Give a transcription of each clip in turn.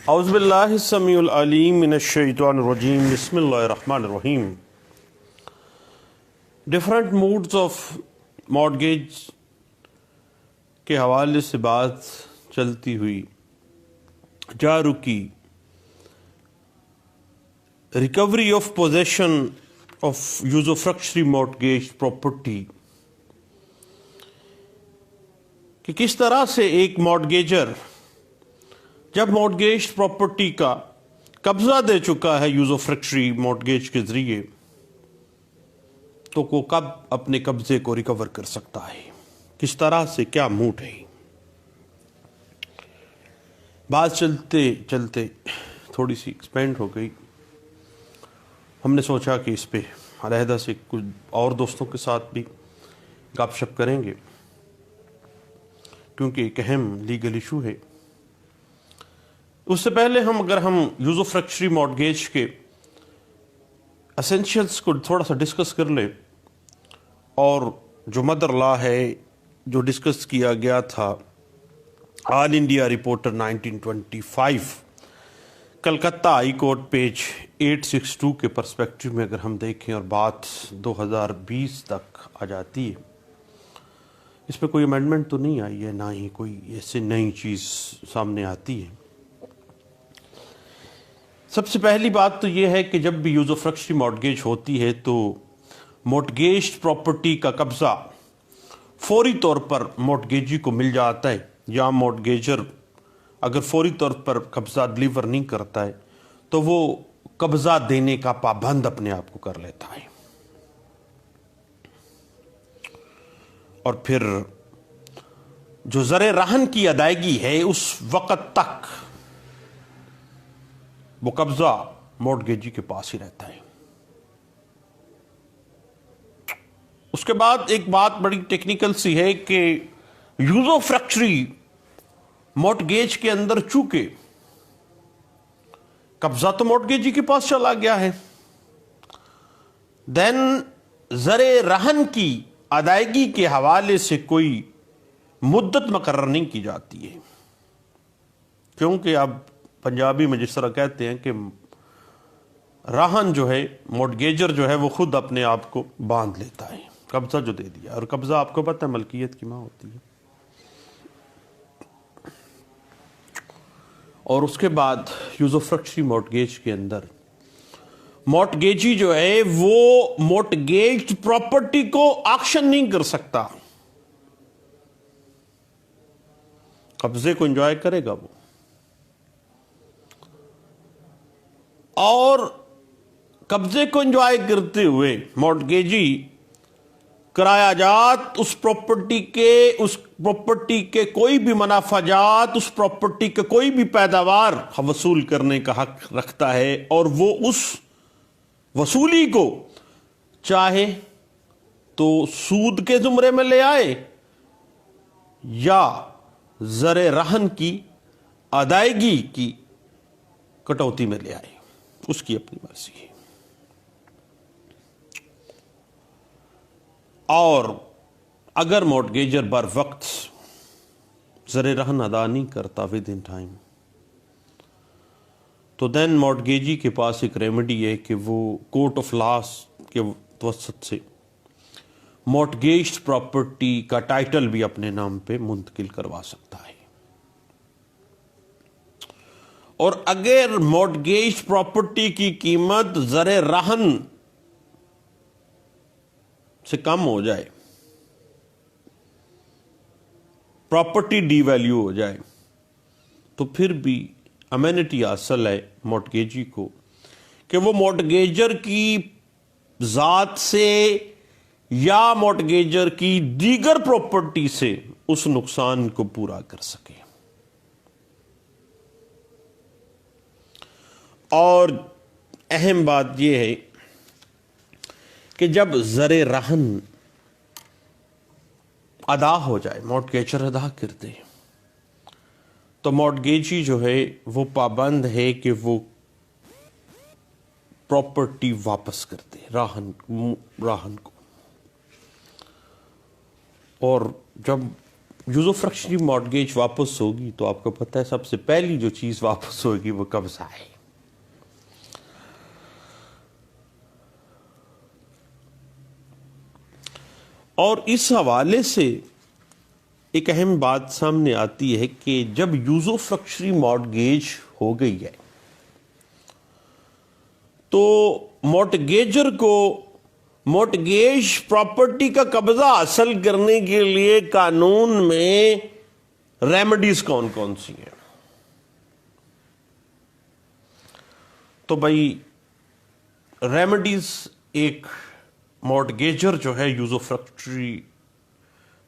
اعوذ باللہ السمیع العلیم من الشیطان الرجیم بسم اللہ الرحمن الرحیم. ڈفرینٹ موڈز آف مارگیج کے حوالے سے بات چلتی ہوئی جا رکی. Recovery of position of usufructuary mortgage property کہ کس طرح سے ایک مارگیجر جب مارگیج پراپرٹی کا قبضہ دے چکا ہے یوزوفریکشری مارگیج کے ذریعے تو وہ کب اپنے قبضے کو ریکور کر سکتا ہے، کس طرح سے، کیا موڈ ہے. بات چلتے چلتے تھوڑی سی ایکسپینڈ ہو گئی. ہم نے سوچا کہ اس پہ علیحدہ سے کچھ اور دوستوں کے ساتھ بھی گپ شپ کریں گے کیونکہ ایک اہم لیگل ایشو ہے. اس سے پہلے اگر ہم یوزوفریکشری مارگیج کے اسینشیلس کو تھوڑا سا ڈسکس کر لیں، اور جو مدر لا ہے جو ڈسکس کیا گیا تھا All India reporter 1925 Calcutta high court page 862 کے پرسپیکٹو میں اگر ہم دیکھیں اور بات 2020 تک آ جاتی ہے. اس پہ کوئی امینڈمنٹ تو نہیں آئی ہے، نہ ہی کوئی ایسے نئی چیز سامنے آتی ہے. سب سے پہلی بات تو یہ ہے کہ جب بھی یوزوفریکشری مارگیج ہوتی ہے تو مارگیج پراپرٹی کا قبضہ فوری طور پر مارگیجی کو مل جاتا ہے، یا مارگیجر اگر فوری طور پر قبضہ ڈلیور نہیں کرتا ہے تو وہ قبضہ دینے کا پابند اپنے آپ کو کر لیتا ہے. اور پھر جو زر رہن کی ادائیگی ہے اس وقت تک وہ قبضہ مارگیجی کے پاس ہی رہتا ہے. اس کے بعد ایک بات بڑی ٹیکنیکل سی ہے کہ یوزوفریکشری مارگیج کے اندر چونکہ قبضہ تو مارگیجی کے پاس چلا گیا ہے، دین زر رہن کی ادائیگی کے حوالے سے کوئی مدت مقرر نہیں کی جاتی ہے، کیونکہ اب پنجابی میں جس طرح کہتے ہیں کہ رہن جو ہے، مارگیجر جو ہے وہ خود اپنے آپ کو باندھ لیتا ہے، قبضہ جو دے دیا. اور قبضہ آپ کو پتہ ہے ملکیت کی ماں ہوتی ہے. اور اس کے بعد یوزوفریکشری مارگیج کے اندر مارگیجی جو ہے وہ مارگیج پراپرٹی کو آکشن نہیں کر سکتا، قبضے کو انجوائے کرے گا وہ. اور قبضے کو انجوائے کرتے ہوئے مارگیجی کرایہ جات اس پراپرٹی کے کوئی بھی منافع جات، اس پراپرٹی کے کوئی بھی پیداوار وصول کرنے کا حق رکھتا ہے، اور وہ اس وصولی کو چاہے تو سود کے زمرے میں لے آئے یا زر رہن کی ادائیگی کی کٹوتی میں لے آئے، اس کی اپنی مرضی ہے. اور اگر مارگیجر بر وقت زر رہن ادا نہیں کرتا ود ان ٹائم تو دین مارگیجی کے پاس ایک ریمیڈی ہے کہ وہ کورٹ آف لاس کے وسط سے مارگیج پراپرٹی کا ٹائٹل بھی اپنے نام پہ منتقل کروا سکتا ہے. اور اگر مارگیج پراپرٹی کی قیمت زر رہن سے کم ہو جائے، پراپرٹی ڈی ویلیو ہو جائے، تو پھر بھی امینٹی حاصل ہے مارگیجی کو کہ وہ مارگیجر کی ذات سے یا مارگیجر کی دیگر پراپرٹی سے اس نقصان کو پورا کر سکے. اور اہم بات یہ ہے کہ جب زر رہن ادا ہو جائے، مارگیجر ادا کر دے، تو مارگیجی جو ہے وہ پابند ہے کہ وہ پراپرٹی واپس کر دے راہن کو. اور جب یوزوفرکشری مارٹگیج واپس ہوگی تو آپ کو پتہ ہے سب سے پہلی جو چیز واپس ہوگی وہ قبضہ ہے. اور اس حوالے سے ایک اہم بات سامنے آتی ہے کہ جب یوزوفرکشری مارٹگیج ہو گئی ہے تو مارٹگیجر کو مارٹگیج پراپرٹی کا قبضہ حاصل کرنے کے لیے قانون میں ریمیڈیز کون کون سی ہیں؟ تو بھائی ریمیڈیز، ایک مارٹگیجر جو ہے یوزوفرکشری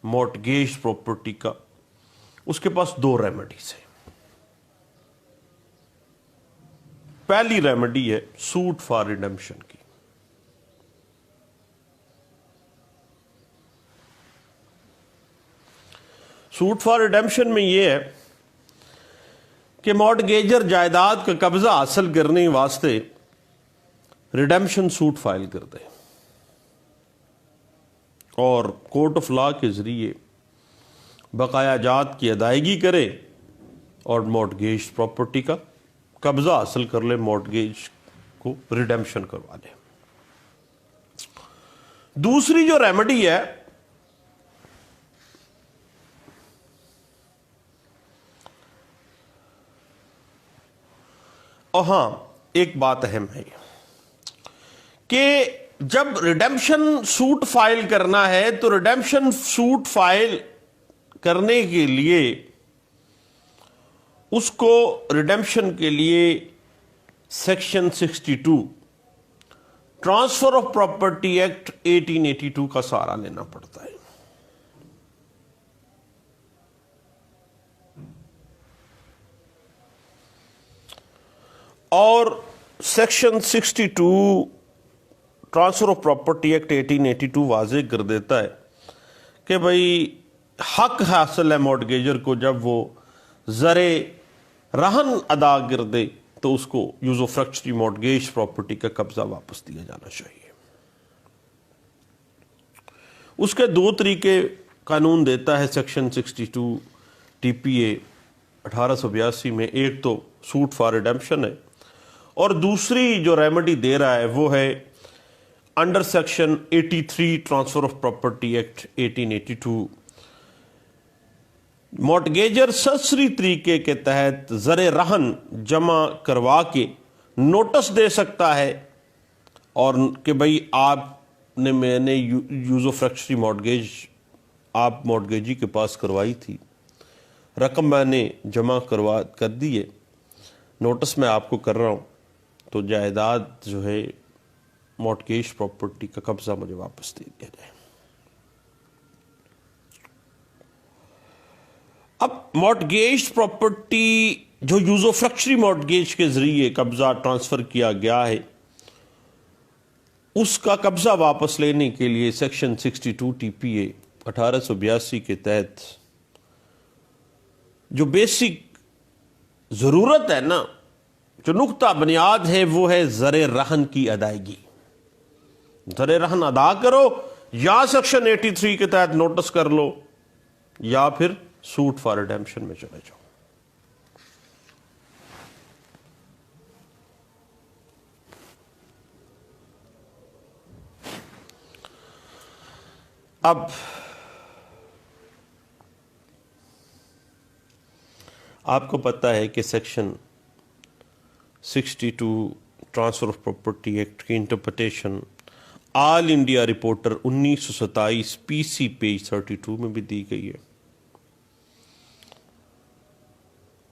مارٹگیج پراپرٹی کا، اس کے پاس دو ریمیڈیز ہیں. پہلی ریمیڈی ہے سوٹ فار ریڈیمپشن کی. سوٹ فار ریڈیمپشن میں یہ ہے کہ مارٹگیجر جائیداد کا قبضہ حاصل کرنے واسطے ریڈیمپشن سوٹ فائل کر دے اور کورٹ آف لا کے ذریعے بقایا جات کی ادائیگی کرے اور مارٹگیج پراپرٹی کا قبضہ حاصل کر لے، مارٹگیج کو ریڈیمپشن کروا لے. دوسری جو ریمیڈی ہے اور ہاں ایک بات اہم ہے کہ جب ریڈیمپشن سوٹ فائل کرنا ہے تو ریڈیمپشن سوٹ فائل کرنے کے لیے اس کو ریڈیمپشن کے لیے section 62 transfer of property act 1882 کا سہارا لینا پڑتا ہے. اور section 62 transfer of property act 1882 واضح کر دیتا ہے کہ بھئی حق حاصل ہے مارٹگیجر کو جب وہ زر رہن ادا کر دے تو اس کو یوزوفرکشری مارٹگیج پراپرٹی کا قبضہ واپس دیا جانا چاہیے. اس کے دو طریقے قانون دیتا ہے سیکشن 62 ٹی پی اے 1882 میں. ایک تو سوٹ فار ریڈیمپشن ہے اور دوسری جو ریمیڈی دے رہا ہے وہ ہے under section 83 transfer of property act 1882. Mortgagor سرسری طریقے کے تحت زر رہن جمع کروا کے نوٹس دے سکتا ہے اور کہ بھئی میں نے یوزوفرکشری مارٹگیج آپ مارٹگیجی کے پاس کروائی تھی، رقم میں نے جمع کر دی ہے، نوٹس میں آپ کو کر رہا ہوں، تو جائیداد جو ہے مارٹگیج پراپرٹی کا قبضہ مجھے واپس دے دیا جائے. اب مارٹگیج پراپرٹی جو یوزوفرکشری مارٹگیج کے ذریعے قبضہ ٹرانسفر کیا گیا ہے اس کا قبضہ واپس لینے کے لیے سیکشن 62 ٹی پی اے 1882 کے تحت جو بیسک ضرورت ہے نا، جو نقطہ بنیاد ہے وہ ہے زر رہن کی ادائیگی. زر رہن ادا کرو یا سیکشن 83 کے تحت نوٹس کر لو یا پھر سوٹ فار ریڈیمپشن میں چلے جاؤ. اب آپ کو پتہ ہے کہ section 62 transfer of property act کی انٹرپریٹیشن آل انڈیا رپورٹر 1927 پی سی پیج 32 میں بھی دی گئی ہے،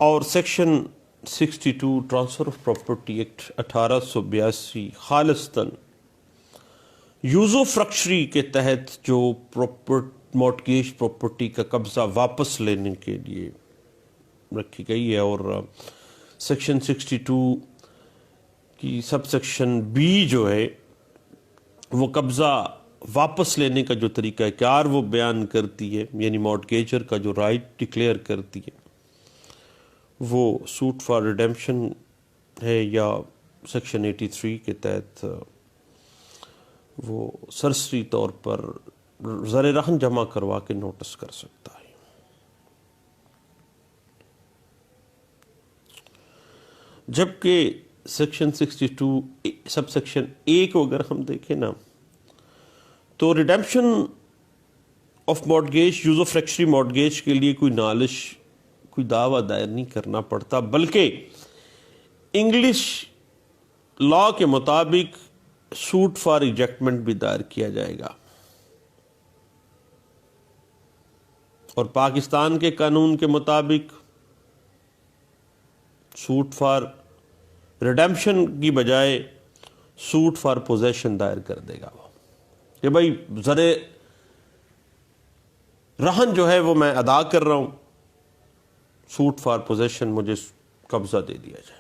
اور section 62 transfer of property act 1882 خالصتاً یوزوفرکشری کے تحت جو مارٹگیج پراپرٹی کا قبضہ واپس لینے کے لیے رکھی گئی ہے، اور سیکشن 62 کی سب سیکشن بی جو ہے وہ قبضہ واپس لینے کا جو طریقہ کار وہ بیان کرتی ہے، یعنی مارٹگیجر کا جو رائٹ ڈکلیئر کرتی ہے وہ سوٹ فار ریڈیمپشن ہے یا سیکشن 83 کے تحت وہ سرسری طور پر زر رہن جمع کروا کے نوٹس کر سکتا ہے. جبکہ سیکشن 62 سب سیکشن اے کو اگر ہم دیکھیں نا تو redemption of mortgage use of فریکچری mortgage کے لیے کوئی نالش کوئی دعویٰ دائر نہیں کرنا پڑتا، بلکہ انگلش لا کے مطابق سوٹ فار ریجیکٹمنٹ بھی دائر کیا جائے گا، اور پاکستان کے قانون کے مطابق سوٹ فار ریڈیمپشن کی بجائے سوٹ فار پوزیشن دائر کر دے گا وہ کہ بھائی زر رہن جو ہے وہ میں ادا کر رہا ہوں، سوٹ فار پوزیشن مجھے قبضہ دے دیا جائے۔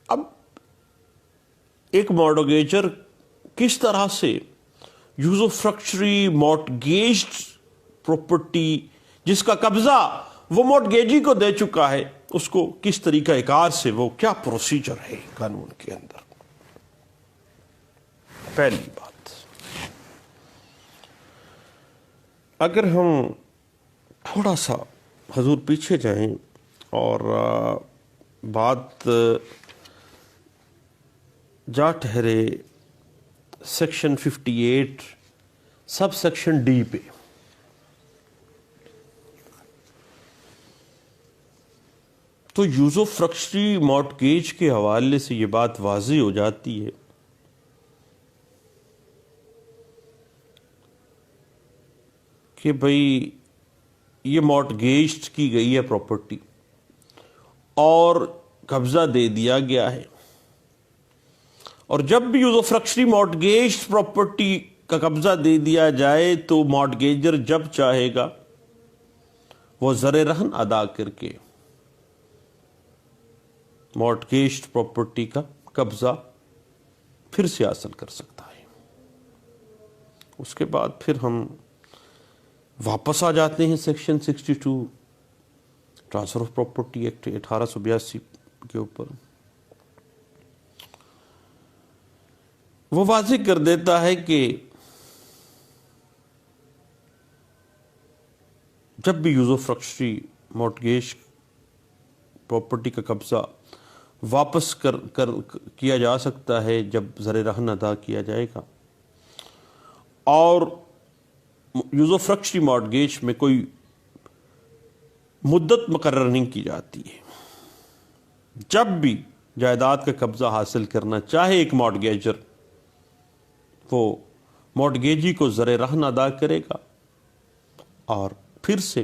اب ایک مارٹگیجر کس طرح سے یوز آف فریکچری مارٹگیجڈ پراپرٹی جس کا قبضہ وہ مارٹگیجی کو دے چکا ہے، اس کو کس طریقہ کار سے، وہ کیا پروسیجر ہے قانون کے اندر؟ پہلی بات، اگر ہم تھوڑا سا حضور پیچھے جائیں اور بات جا ٹھہرے سیکشن 58 سب سیکشن ڈی پہ، تو یوز آف فریکچری مارٹگیج کے حوالے سے یہ بات واضح ہو جاتی ہے کہ بھئی یہ مارٹگیج کی گئی ہے پراپرٹی اور قبضہ دے دیا گیا ہے، اور جب بھی یوز آف فریکچری مارٹگیج پراپرٹی کا قبضہ دے دیا جائے تو مارٹگیجر جب چاہے گا وہ زر رہن ادا کر کے مارٹگیج پراپرٹی کا قبضہ پھر سے حاصل کر سکتا ہے۔ اس کے بعد پھر ہم واپس آ جاتے ہیں section 62 transfer of property act 1882 کے اوپر۔ وہ واضح کر دیتا ہے کہ جب بھی یوز آف فریکچری مارٹگیج پراپرٹی کا قبضہ واپس کیا جا سکتا ہے جب زر رہن ادا کیا جائے گا، اور یوز آف فریکچری مارٹگیج میں کوئی مدت مقرر نہیں کی جاتی ہے۔ جب بھی جائیداد کا قبضہ حاصل کرنا چاہے ایک مارٹگیجر، وہ مارٹگیجی کو زر رہن ادا کرے گا اور پھر سے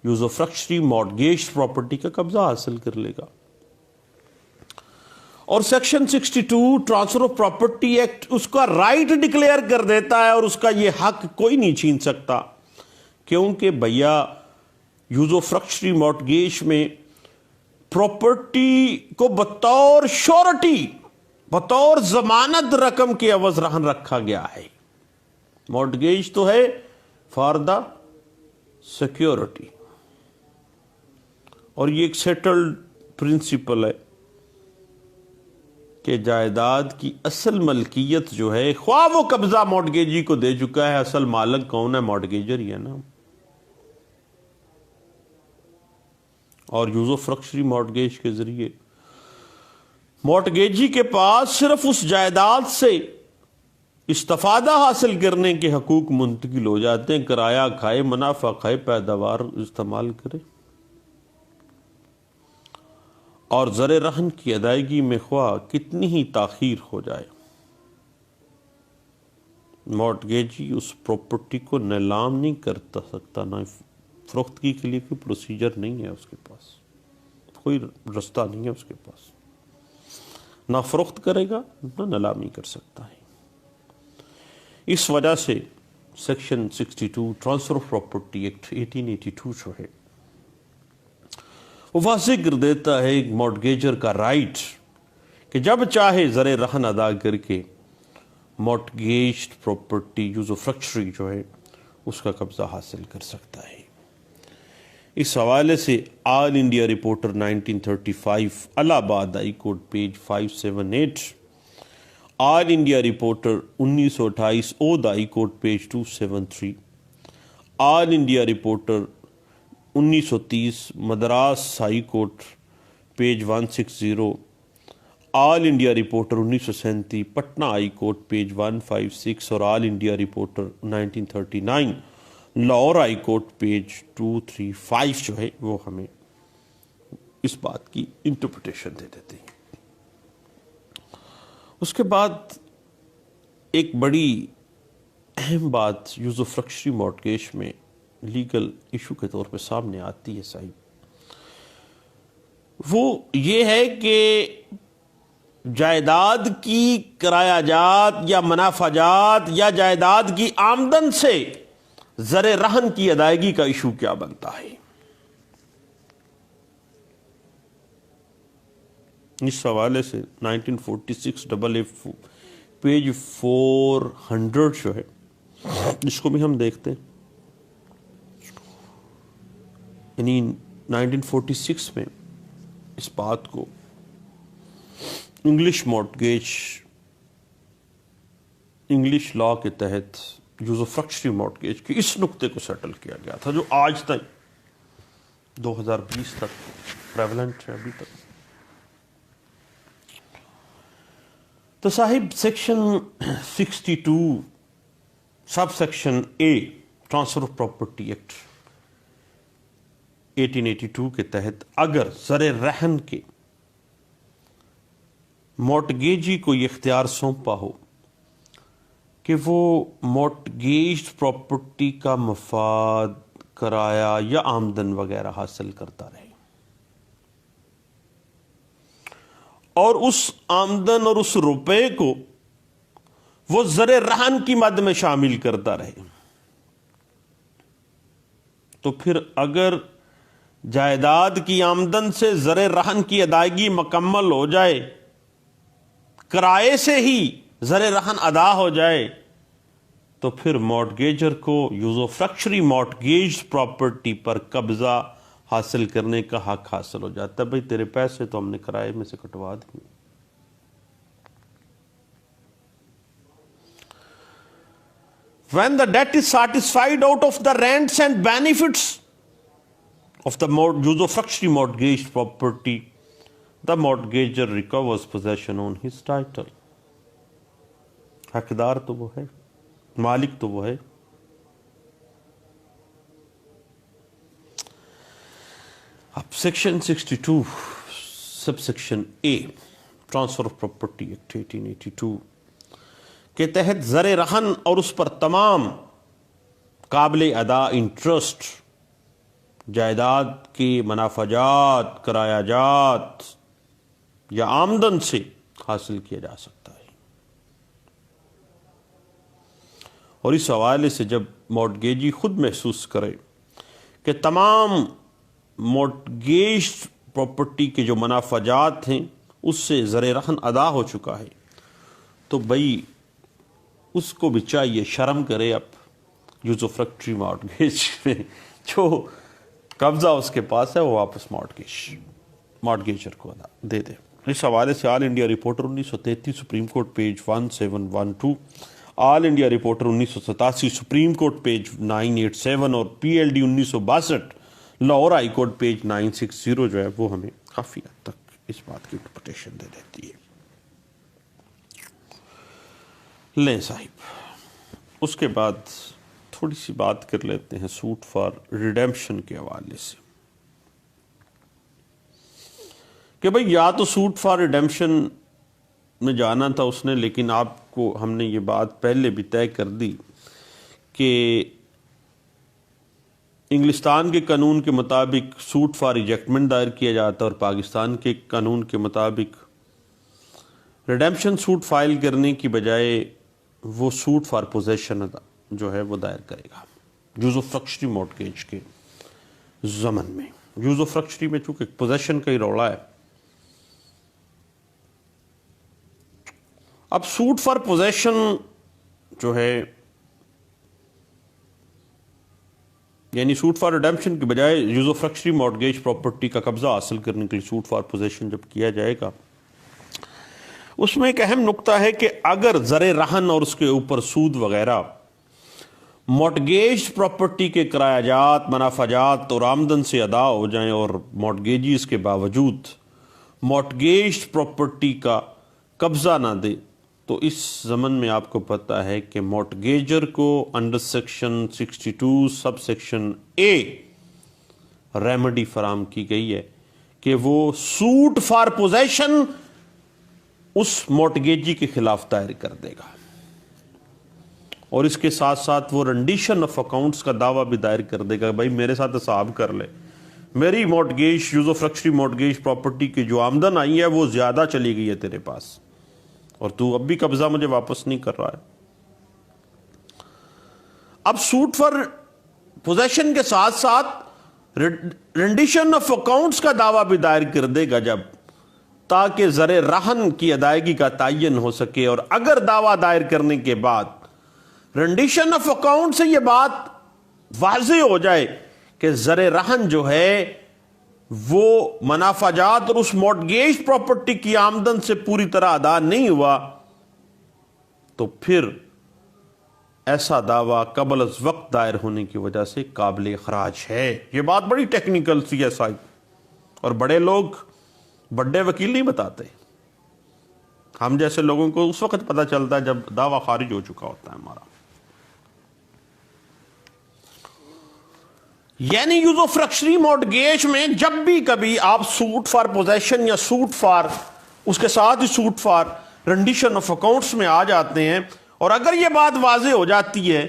یوز آف فریکچری مارٹگیج پراپرٹی کا قبضہ حاصل کر لے گا۔ اور section 62 transfer of property act اس کا رائٹ ڈکلیئر کر دیتا ہے، اور اس کا یہ حق کوئی نہیں چھین سکتا، کیونکہ بھیا یوز آف فریکچری مارٹگیج میں پراپرٹی کو بطور شورٹی، بطور ضمانت رقم کے عوض رہن رکھا گیا ہے۔ مارٹگیج تو ہے فار دا سیکیورٹی، اور یہ ایک سیٹلڈ پرنسپل ہے کہ جائیداد کی اصل ملکیت جو ہے، خواہ وہ قبضہ مارٹگیجی کو دے چکا ہے، اصل مالک کون ہے؟ مارٹگیجر ہی ہے نا۔ اور یوز آف فریکچری مارٹگیج کے ذریعے مارٹگیجی کے پاس صرف اس جائیداد سے استفادہ حاصل کرنے کے حقوق منتقل ہو جاتے ہیں، کرایہ کھائے، منافع کھائے، پیداوار استعمال کرے، اور زر رہن کی ادائیگی میں خواہ کتنی ہی تاخیر ہو جائے، مارٹگیجی اس پراپرٹی کو نیلام نہیں کر سکتا، نہ فروختگی کے لیے کوئی پروسیجر نہیں ہے اس کے پاس، کوئی رستہ نہیں ہے اس کے پاس، نہ فروخت کرے گا نہ نیلامی کر سکتا ہے۔ اس وجہ سے section 62 transfer of property act 1882 جو ہے وہ واضح کر دیتا ہے ایک مارٹگیجر کا رائٹ کہ جب چاہے زر رہن ادا کر کے مارٹگیجڈ پراپرٹی یوز آف فریکچری جو ہے اس کا قبضہ حاصل کر سکتا ہے۔ اس حوالے سے all India reporter 1935 Allahabad high court page 578، all India reporter 1928 Oudh high court page 273، all India reporter 1930 Madras high court page 160، all India reporter 1937 Patna high court page 156 اور all India reporter 1939 Lahore high court page 235 جو ہے وہ ہمیں اس بات کی interpretation دے دیتے ہیں۔ اس کے بعد ایک بڑی اہم بات یوز آف لکشری مارٹگیج میں لیگل ایشو کے طور پہ سامنے آتی ہے صاحب، وہ یہ ہے کہ جائیداد کی کرایہ جات یا منافع جات یا جائیداد کی آمدن سے زر رہن کی ادائیگی کا ایشو کیا بنتا ہے۔ اس حوالے سے 1946 پیج 400 جو ہے جس کو بھی ہم دیکھتے ہیں، یعنی 1946 میں اس بات کو انگلش مارٹگیج انگلش لا کے تحت یوز آف لکشری مارٹگیج کے اس نقطے کو سیٹل کیا گیا تھا جو آج تک 2020 تک پریولنٹ ہے ابھی تک۔ تو صاحب section 62 sub section a transfer of property act 1882 کے تحت اگر زر رہن کے مارٹگیجی کو یہ اختیار سونپا ہو کہ وہ مارٹگیج پراپرٹی کا مفاد، کرایہ یا آمدن وغیرہ حاصل کرتا رہے، اور اس آمدن اور اس روپے کو وہ زر رہن کی مد میں شامل کرتا رہے، تو پھر اگر جائیداد کی آمدن سے زر رہن کی ادائیگی مکمل ہو جائے، کرائے سے ہی زر رہن ادا ہو جائے، تو پھر مارٹگیجر کو usufructuary mortgage property پر قبضہ حاصل کرنے کا حق حاصل ہو جاتا ہے۔ بھئی تیرے پیسے تو ہم نے کرائے میں سے کٹوا دیے۔ When the debt is satisfied out of the rents and benefits of the use of luxury mortgage property, the mortgager recovers possession on his title. حقدار تو وہ ہے، مالک تو وہ ہے۔ اب section 62 sub section a transfer of property act 1882 کے تحت زر رہن اور اس پر تمام قابل ادا انٹرسٹ، جائیداد کی منافع جات، کرایہ جات یا آمدن سے حاصل کیا جا سکتا ہے۔ اور اس حوالے سے جب مارٹگیجی خود محسوس کرے کہ تمام مارٹگیج پراپرٹی کے جو منافع جات ہیں اس سے زر رہن ادا ہو چکا ہے، تو بھئی اس کو بھی چاہیے شرم کرے اب یوز آف لکشری مارٹگیج میں جو قبضہ اس کے پاس ہے وہ واپس مارٹگیجر کو دے دے۔ اس حوالے سے all India reporter 1933 supreme court page 1712، all India reporter 1987 supreme court page 987 اور P L D 1962 Lahore high court page 960 جو ہے وہ ہمیں کافی حد تک اس بات کی انٹرپریٹیشن دے دیتی ہے۔ لیں صاحب، اس کے بعد تھوڑی سی بات کر لیتے ہیں سوٹ فار ریڈیمپشن کے حوالے سے کہ بھئی یا تو سوٹ فار ریڈیمپشن میں جانا تھا اس نے، لیکن آپ کو ہم نے یہ بات پہلے بھی طے کر دی کہ انگلستان کے قانون کے مطابق سوٹ فار ریجیکٹمنٹ دائر کیا جاتا ہے اور پاکستان کے قانون کے مطابق ریڈیمپشن سوٹ فائل کرنے کی بجائے وہ سوٹ فار پوزیشن جو ہے وہ دائر کرے گا یوز آف لکشری مارٹگیج کے ضمن میں۔ یوز آف لکشری میں چونکہ پوزیشن کا ہی روڑا ہے، اب سوٹ فار پوزیشن جو ہے یعنی سوٹ فار ریڈیمپشن کے بجائے یوز آف لکشری مارٹگیج پراپرٹی کا قبضہ حاصل کرنے کے لیے سوٹ فار پوزیشن جب کیا جائے گا، اس میں ایک اہم نقطہ ہے کہ اگر زر رہن اور اس کے اوپر سود وغیرہ مارٹگیج پراپرٹی کے کرایہ جات، منافع جات اور آمدن سے ادا ہو جائیں اور مارٹگیجی کے باوجود مارٹگیج پراپرٹی کا قبضہ نہ دے، تو اس ضمن میں آپ کو پتہ ہے کہ مارٹگیجر کو under section 62 sub section a remedy فراہم کی گئی ہے کہ وہ suit for position us mortgagee کے خلاف دائر کر دے گا، اور اس کے ساتھ ساتھ وہ رنڈیشن آف اکاؤنٹس کا دعویٰ بھی دائر کر دے گا، بھائی میرے ساتھ حساب کر لے، میری mortgage use of رکشری mortgage property کی جو آمدن آئی ہے وہ زیادہ چلی گئی ہے تیرے پاس، اور تو اب بھی قبضہ مجھے واپس نہیں کر رہا ہے۔ اب سوٹ فار پوزیشن کے ساتھ ساتھ رنڈیشن آف اکاؤنٹس کا دعویٰ بھی دائر کر دے گا، جب تاکہ زر رہن کی ادائیگی کا تعین ہو سکے، اور اگر دعویٰ دائر کرنے کے بعد رنڈیشن آف اکاؤنٹ سے یہ بات واضح ہو جائے کہ زر رہن جو ہے وہ منافع جات اور اس مارٹگیج پراپرٹی کی آمدن سے پوری طرح ادا نہیں ہوا، تو پھر ایسا دعویٰ قبل از وقت دائر ہونے کی وجہ سے قابل اخراج ہے۔ یہ بات بڑی ٹیکنیکل سی ہے صاحب، اور بڑے لوگ بڑے وکیل نہیں بتاتے، ہم جیسے لوگوں کو اس وقت پتہ چلتا ہے جب دعویٰ خارج ہو چکا ہوتا ہے ہمارا۔ یعنی یوز آف رکشری مارٹگیج میں جب بھی کبھی آپ سوٹ فار پوزیشن یا سوٹ فار اس کے ساتھ ہی سوٹ فار رنڈیشن آف اکاؤنٹس میں آ جاتے ہیں، اور اگر یہ بات واضح ہو جاتی ہے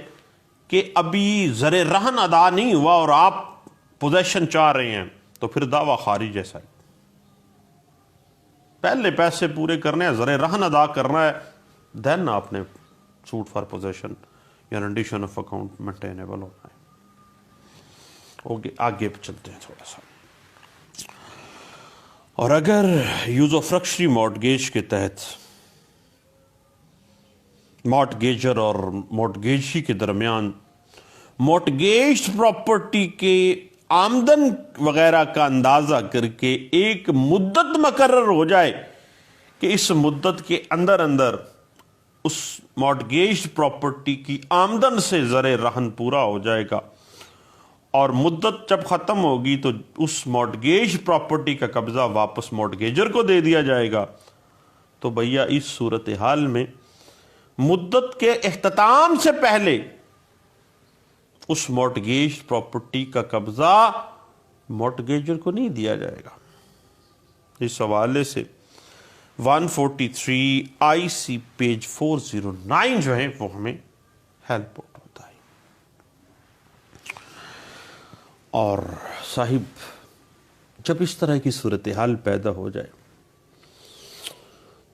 کہ ابھی زر رہن ادا نہیں ہوا اور آپ پوزیشن چاہ رہے ہیں، تو پھر دعویٰ خارج ہے صاحب۔ پہلے پیسے پورے کرنے ہیں، زر رہن ادا کرنا ہے، دین آپ نے سوٹ فار پوزیشن یا رنڈیشن آف اکاؤنٹ مینٹینیبل ہونا ہے۔ آگے چلتے ہیں تھوڑا سا۔ اور اگر یوز آف رکشری مارٹگیج کے تحت مارٹگیجر اور مارٹگیجی کے درمیان مارٹگیج پراپرٹی کے آمدن وغیرہ کا اندازہ کر کے ایک مدت مقرر ہو جائے کہ اس مدت کے اندر اندر اس مارٹگیج پراپرٹی کی آمدن سے زر رہن پورا ہو جائے گا، اور مدت جب ختم ہوگی تو اس مارٹگیج پراپرٹی کا قبضہ واپس مارٹگیجر کو دے دیا جائے گا، تو بھیا اس صورتحال میں مدت کے اختتام سے پہلے اس مارٹگیج پراپرٹی کا قبضہ مارٹگیجر کو نہیں دیا جائے گا۔ اس حوالے سے 143 آئی سی پیج 409 جو ہے وہ ہمیں ہیلپ ہوتا ہے۔ اور صاحب جب اس طرح کی صورتحال پیدا ہو جائے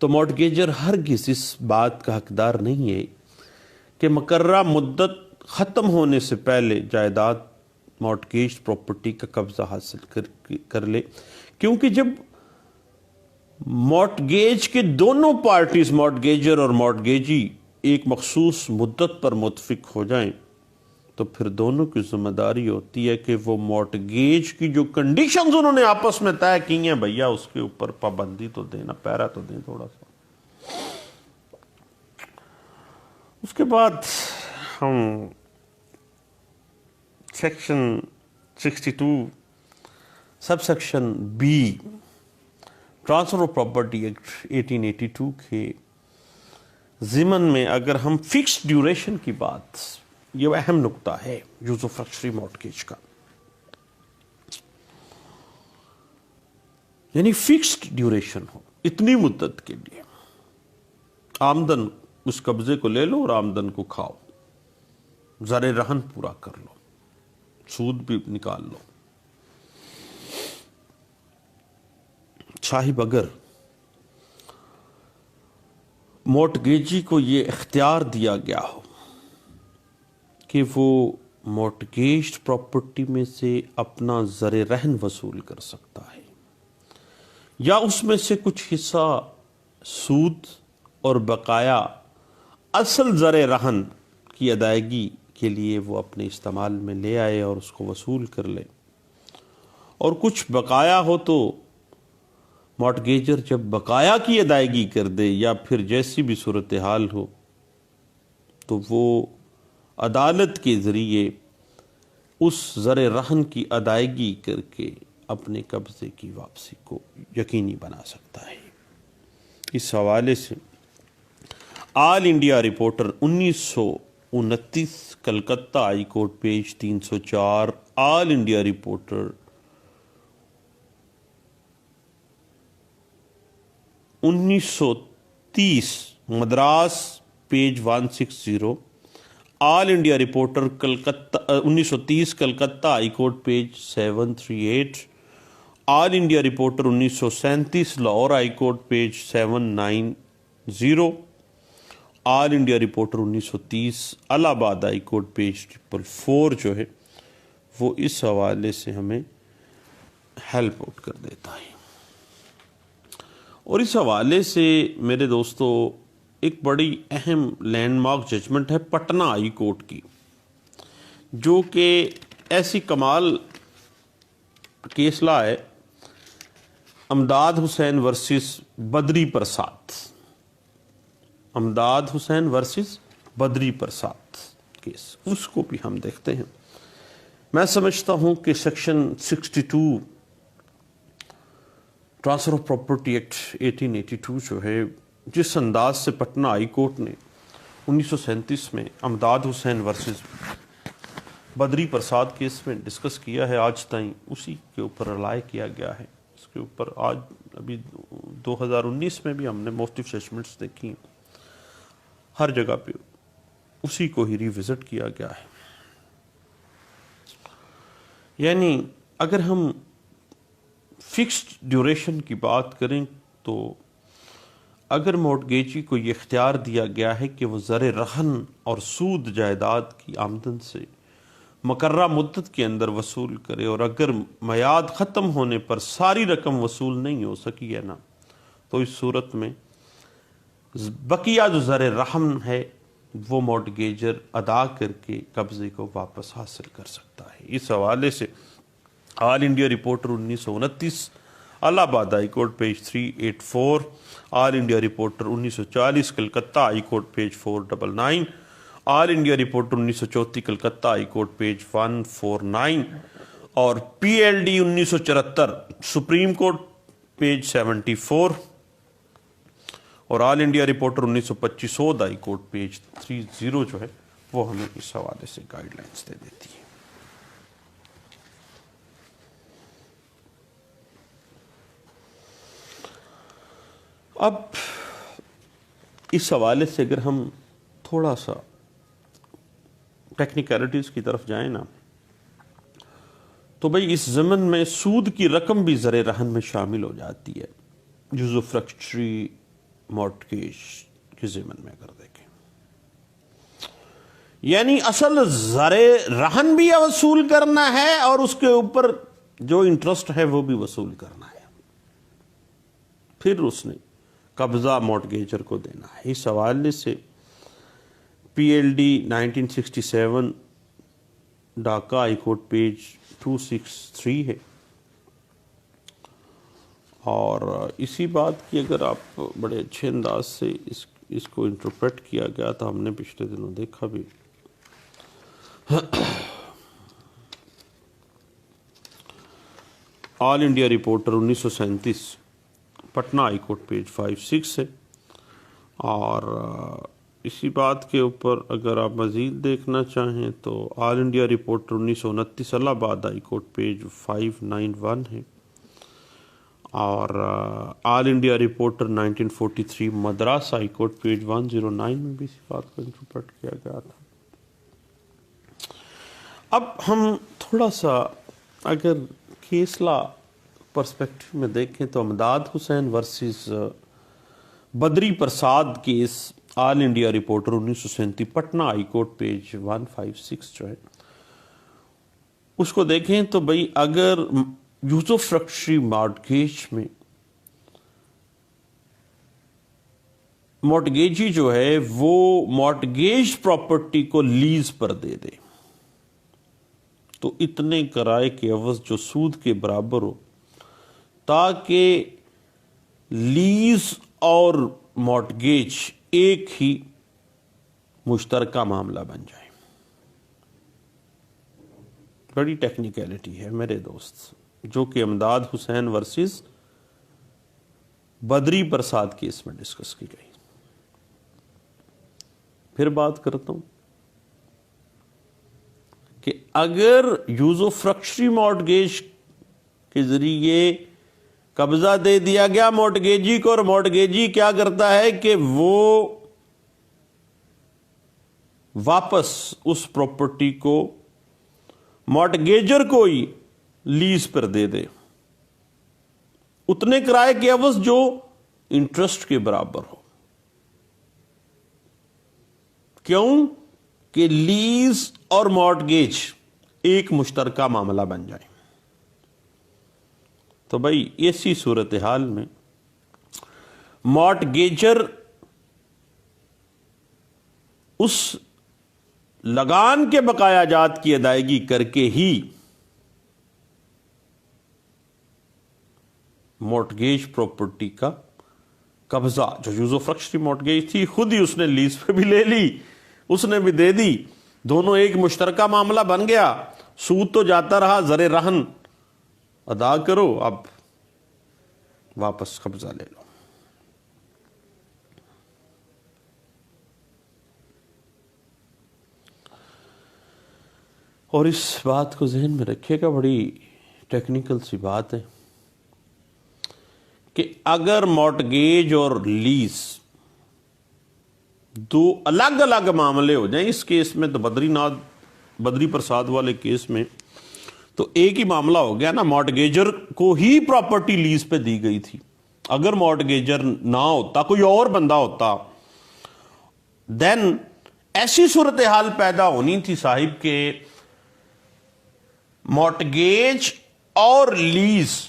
تو مارٹگیجر ہرگز اس بات کا حقدار نہیں ہے کہ مقررہ مدت ختم ہونے سے پہلے جائیداد مارٹگیج پراپرٹی کا قبضہ حاصل کر لے، کیونکہ جب مارٹگیج کے دونوں پارٹیز مارٹگیجر اور مارٹگیجی ایک مخصوص مدت پر متفق ہو جائیں تو پھر دونوں کی ذمہ داری ہوتی ہے کہ وہ مارٹگیج کی جو کنڈیشنز انہوں نے آپس میں طے کی ہیں بھیا اس کے اوپر پابندی تو دینا، پیرا تو دیں تھوڑا سا۔ اس کے بعد ہم section 62 sub section B transfer of property act 1882 کے ضمن میں اگر ہم فکس ڈیوریشن کی بات، یہ اہم نقطہ ہے یوز آف رکشری مارٹگیج کا، یعنی فکسڈ ڈیوریشن ہو، اتنی مدت کے لیے آمدن اس قبضے کو لے لو اور آمدن کو کھاؤ، زر رہن پورا کر لو، سود بھی نکال لو۔ صاحب اگر مارٹگیجی کو یہ اختیار دیا گیا ہو کہ وہ مارٹگیج پراپرٹی میں سے اپنا زر رہن وصول کر سکتا ہے، یا اس میں سے کچھ حصہ سود اور بقایا اصل زر رہن کی ادائیگی کے لیے وہ اپنے استعمال میں لے آئے اور اس کو وصول کر لے، اور کچھ بقایا ہو تو مارٹگیجر جب بقایا کی ادائیگی کر دے یا پھر جیسی بھی صورتحال ہو تو وہ عدالت کے ذریعے اس زر رہن کی ادائیگی کر کے اپنے قبضے کی واپسی کو یقینی بنا سکتا ہے۔ اس حوالے سے all India reporter 1929 Calcutta high court page 304، all India reporter 1930 Madras page 160، all India reporter Calcutta 1930 Calcutta high court page 738، all India reporter 1937 Lahore high court page 790، all India reporter 1930 Allahabad high court page 444 جو ہے وہ اس حوالے سے ہمیں ہیلپ آؤٹ کر دیتا ہے۔ اور اس حوالے سے میرے دوستو ایک بڑی اہم لینڈ مارک ججمنٹ ہے پٹنہ ہائی کورٹ کی، جو کہ ایسی کمال کیس لا ہے، امداد حسین ورسز بدری پرساد، امداد حسین ورسز بدری پرساد کیس، اس کو بھی ہم دیکھتے ہیں۔ میں سمجھتا ہوں کہ section 62 transfer of property act 1882 جو ہے، جس انداز سے پٹنہ ہائی کورٹ نے 1937 میں امداد حسین ورسز بدری پرساد کیس میں ڈسکس کیا ہے، آج تائیں اسی کے اوپر رلائے کیا گیا ہے۔ اس کے اوپر آج ابھی 2019 میں بھی ہم نے مختلف ججمنٹس دیکھی ہیں، ہر جگہ پہ اسی کو ہی ریوزٹ کیا گیا ہے۔ یعنی اگر ہم فکسڈ ڈیوریشن کی بات کریں تو اگر مورٹگیجی کو یہ اختیار دیا گیا ہے کہ وہ زر رہن اور سود جائیداد کی آمدن سے مقررہ مدت کے اندر وصول کرے، اور اگر میعاد ختم ہونے پر ساری رقم وصول نہیں ہو سکی ہے نا، تو اس صورت میں بقیہ جو زر رحم ہے وہ مورٹگیجر ادا کر کے قبضے کو واپس حاصل کر سکتا ہے۔ اس حوالے سے all India reporter 1929 Allahabad high court page 384، all India reporter 1940 Calcutta high court page 499، all India reporter 1934 Calcutta high court page 149، اور P L D 1974 supreme court page 74، اور آل انڈیا رپورٹر 1925 سعود ہائی کورٹ پیج 30 جو ہے وہ ہمیں اس حوالے سے guide lines دے دیتی ہے۔ اب اس حوالے سے اگر ہم تھوڑا سا ٹیکنیکلٹیز کی طرف جائیں نا، تو بھئی اس ضمن میں سود کی رقم بھی زر رہن میں شامل ہو جاتی ہے، جزو فریکچری مورٹگیج کے ضمن میں اگر دیکھیں، یعنی اصل زر رہن بھی وصول کرنا ہے اور اس کے اوپر جو انٹرسٹ ہے وہ بھی وصول کرنا ہے، پھر اس نے قبضہ مورٹگیجر کو دینا ہے۔ اس حوالے سے پی L D 1967 Dhaka high court page 263 ہے، اور اسی بات کی اگر آپ بڑے اچھے انداز سے اس کو انٹرپریٹ کیا گیا تو ہم نے پچھلے دنوں دیکھا بھی۔ All India reporter 1937 Patna high court page 56 ہے، اور اسی بات کے اوپر اگر آپ مزید دیکھنا چاہیں تو آل India reporter 1929 Allahabad high court page 591 ہے، اور all India reporter 1943 Madras high court page 109 میں بھی اسی بات کو انٹرپریٹ کیا گیا تھا۔ اب ہم تھوڑا سا اگر کیس لا پرسپیکٹو میں دیکھیں تو امداد حسین ورسز بدری Prasad case all India reporter 1937 Patna high court page 156 جو ہے اس کو دیکھیں تو بھئی اگر یوزو فریکچری مارٹگیج میں مارٹگیجی جو ہے وہ مارٹگیج پراپرٹی کو لیز پر دے دے تو اتنے کرائے کے عوض جو سود کے برابر ہو، تاکہ لیز اور مارٹگیج ایک ہی مشترکہ معاملہ بن جائے۔ بڑی ٹیکنیکلٹی ہے میرے دوست، جو کہ امداد حسین ورسز بدری پرساد کیس میں ڈسکس کی گئی۔ پھر بات کرتا ہوں کہ اگر یوز آف فرکشری مارٹگیج کے ذریعے قبضہ دے دیا گیا مارٹگیجی کو، اور مارٹگیجی کیا کرتا ہے کہ وہ واپس اس پراپرٹی کو مارٹگیجر کو ہی لیز پر دے دے اتنے کرائے کے عوض جو انٹرسٹ کے برابر ہو۔ کیوں؟ کہ لیز اور مارٹگیج ایک مشترکہ معاملہ بن جائے۔ تو بھائی ایسی صورتحال میں مارٹگیجر اس لگان کے بقایا جات کی ادائیگی کر کے ہی مارٹگیج پراپرٹی کا قبضہ، جو یوز آف فرکشری مارٹگیج تھی خود ہی اس نے لیز پہ بھی لے لی، اس نے بھی دے دی، دونوں ایک مشترکہ معاملہ بن گیا، سود تو جاتا رہا، زر رہن ادا کرو، اب واپس قبضہ لے لو۔ اور اس بات کو ذہن میں رکھیے گا، بڑی ٹیکنیکل سی بات ہے کہ اگر مارٹگیج اور لیز دو الگ الگ معاملے ہو جائیں، اس کیس میں تو بدری پرساد والے کیس میں تو ایک ہی معاملہ ہو گیا نا، مارٹگیجر کو ہی پراپرٹی لیز پہ دی گئی تھی۔ اگر مارٹگیجر نہ ہوتا، کوئی اور بندہ ہوتا، دین ایسی صورتحال پیدا ہونی تھی صاحب کہ مارٹگیج اور لیز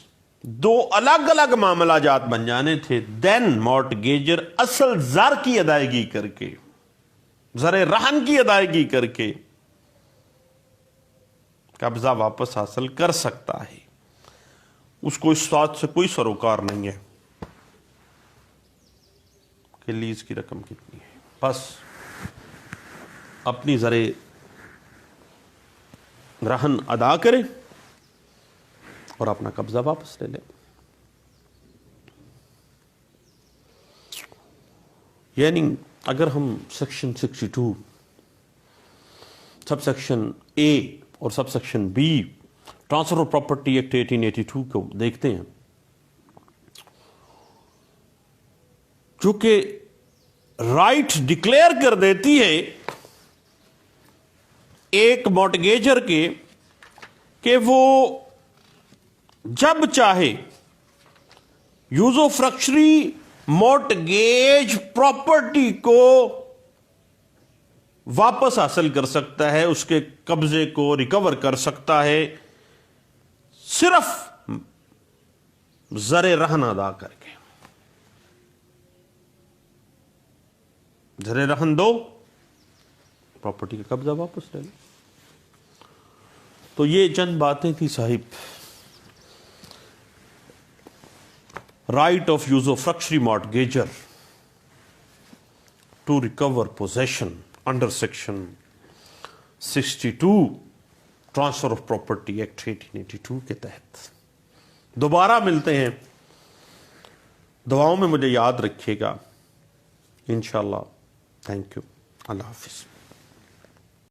دو الگ الگ معاملہ جات بن جانے تھے، دین مارٹگیجر اصل زر کی ادائیگی کر کے، زر رہن کی ادائیگی کر کے قبضہ واپس حاصل کر سکتا ہے۔ اس کو اس بات سے کوئی سروکار نہیں ہے کہ لیز کی رقم کتنی ہے، بس اپنی زر رہن ادا کرے اور اپنا قبضہ واپس لے لے۔ یعنی اگر ہم سیکشن 62 سب سیکشن اے اور sub section B transfer of property act 1882 کو دیکھتے ہیں، جو کہ رائٹ ڈکلیئر کر دیتی ہے ایک مارٹگیجر کے کہ وہ جب چاہے یوز آف فرکشری مارٹگیج پراپرٹی کو واپس حاصل کر سکتا ہے، اس کے قبضے کو ریکور کر سکتا ہے، صرف زر رہن ادا کر کے۔ زر رہن دو، پراپرٹی کا قبضہ واپس لے لو۔ تو یہ چند باتیں تھی صاحب، right of usufructuary mortgagor to recover possession under section 62 transfer of property act 1882 کے تحت۔ دوبارہ ملتے ہیں، دعاؤں میں مجھے یاد رکھیے گا انشاءاللہ۔ تھینک یو، اللہ حافظ۔